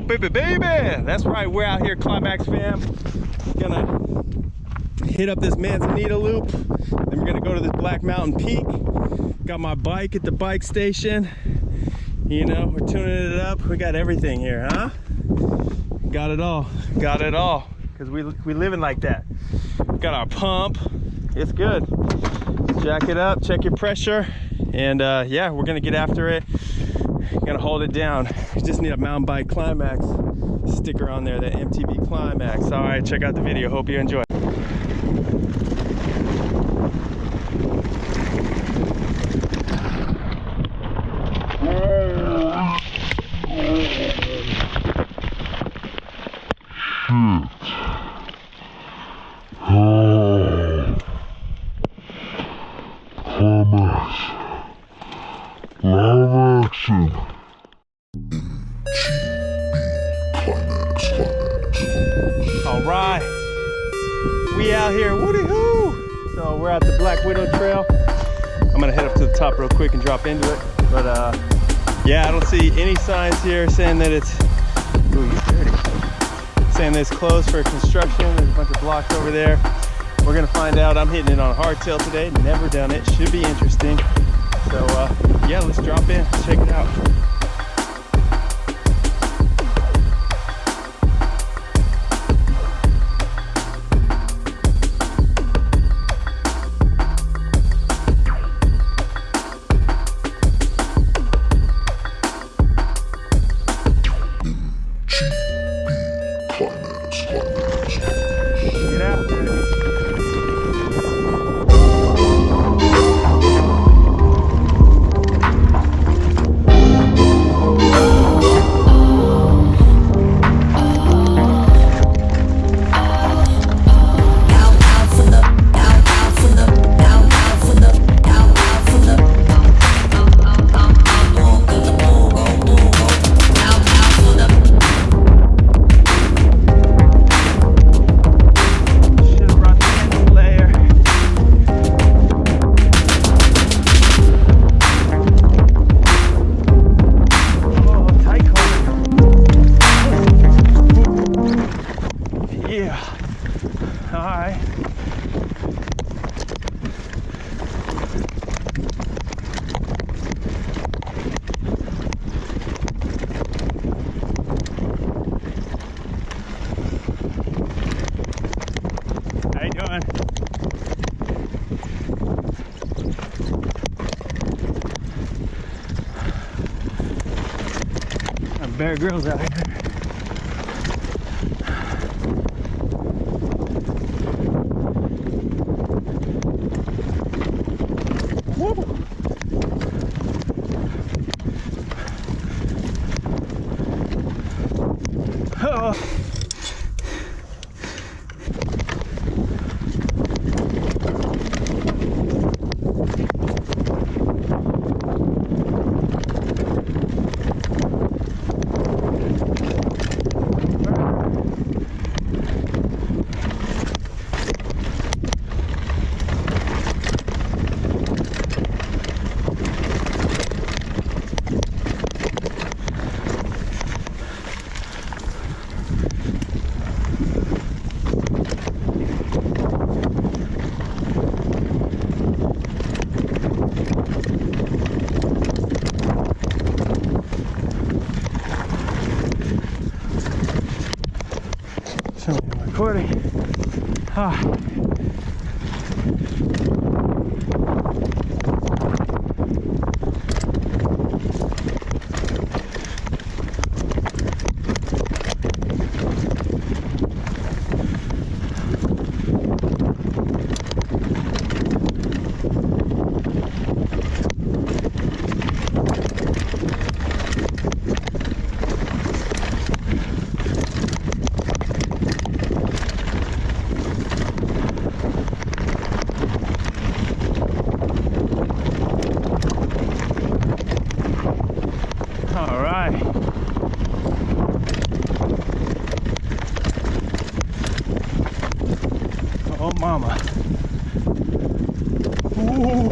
Oh, baby, baby. That's right. We're out here, Climax fam. Gonna hit up this Manzanita Loop. Then we're gonna go to this Black Mountain Peak. Got my bike at the bike station. You know, we're tuning it up. We got everything here, huh? Got it all. Got it all. Because we living like that. Got our pump. It's good. Jack it up, check your pressure. And yeah, we're gonna get after it. Gonna hold it down. You just need a mountain bike Climax sticker on there, the MTB Climax. All right, check out the video. Hope you enjoy. Climax. Live action. All right, we out here, woody hoo. So we're at the Black Widow Trail. I'm gonna head up to the top real quick and drop into it. But yeah, I don't see any signs here saying that it's, ooh, he's dirty. Saying that it's closed for construction. There's a bunch of blocks over there. We're gonna find out. I'm hitting it on hardtail today. Never done it. Should be interesting. So yeah, let's drop in, check it out. Get out there. Yeah. All right. How you doing? Bear Grylls out here. Oh. Show me my recording. Ah. Oh mama. Ooh.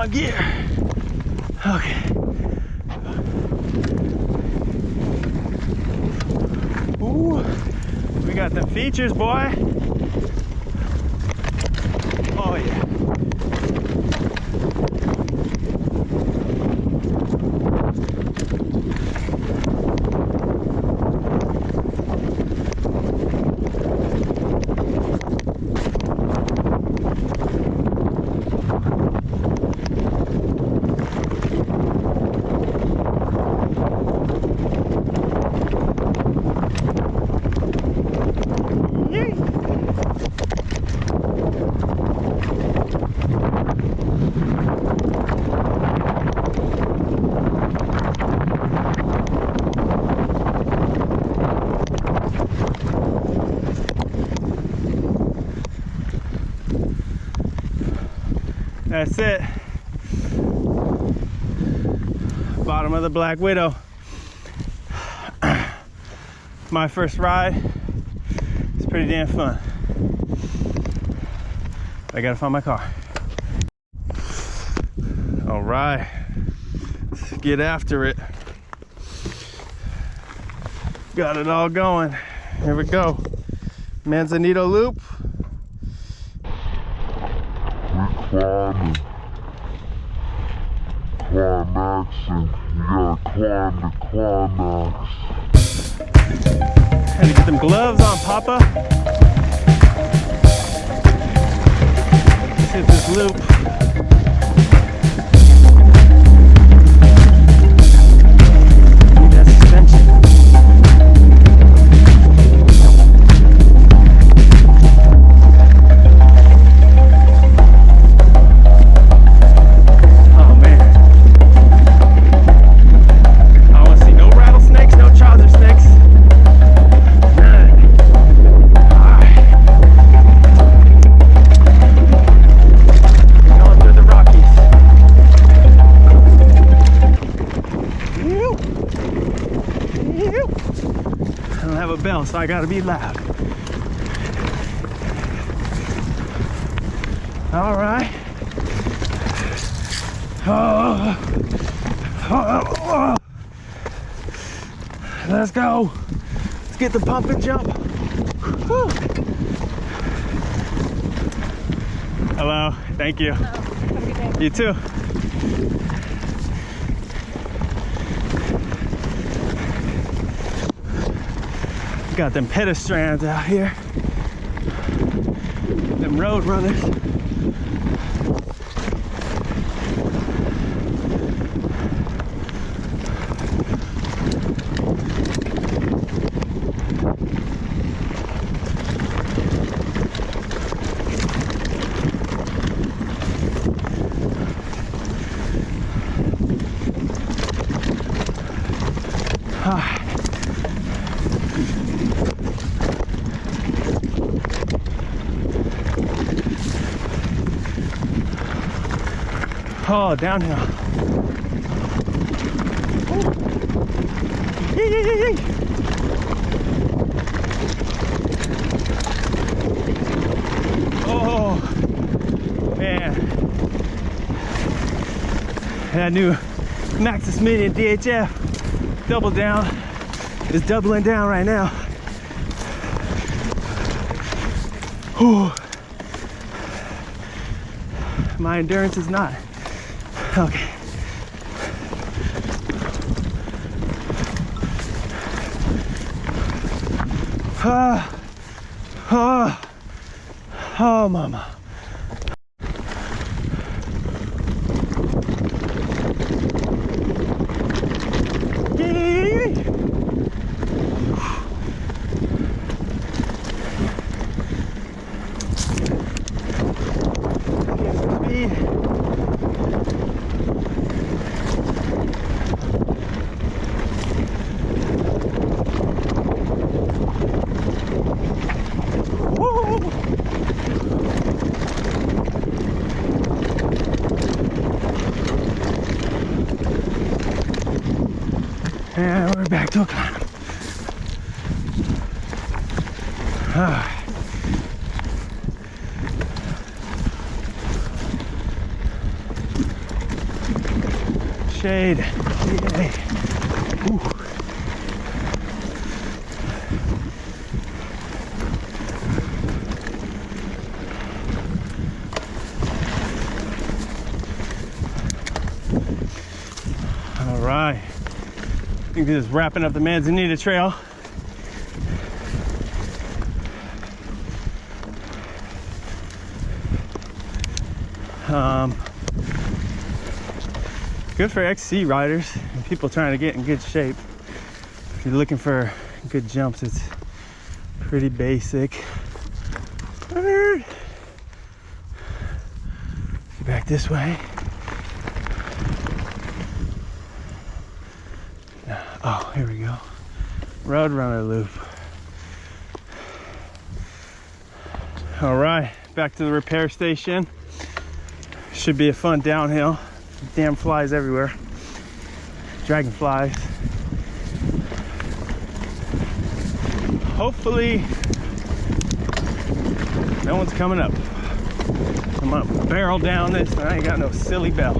wrong gear. Okay. Ooh, we got the features, boy. Oh yeah. That's it. Bottom of the Black Widow. My first ride. It's pretty damn fun. I gotta find my car. All right, let's get after it. Got it all going. Here we go. Manzanita Loop. Climbing, climaxing, you gotta climb the climax. Had to get them gloves on, Papa. Let's hit this loop. Need that suspension. Bell, so I gotta be loud. All right. Let's go. Let's get the pump and jump. Whew. Hello. Thank you. Have a good day. You too. Got them pedestrians out here, them road runners. Oh, downhill. Yee, yee, yee, yee. Oh, man. That new Maxxis Mini DHF double down is doubling down right now. Whew. My endurance is not. Okay. Oh, mama. Yee. Speed. And we're back to a climb. shade. Yay. Whew. All right, I think this is wrapping up the Manzanita Trail. Good for XC riders and people trying to get in good shape. If you're looking for good jumps, it's pretty basic. Get back this way. Oh, here we go. Roadrunner loop. All right, back to the repair station. Should be a fun downhill. Damn flies everywhere. Dragonflies. Hopefully, no one's coming up. I'm gonna barrel down this and I ain't got no silly bell.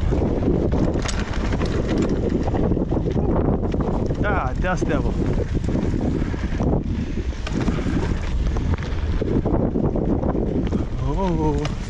Ah, dust devil. Oh.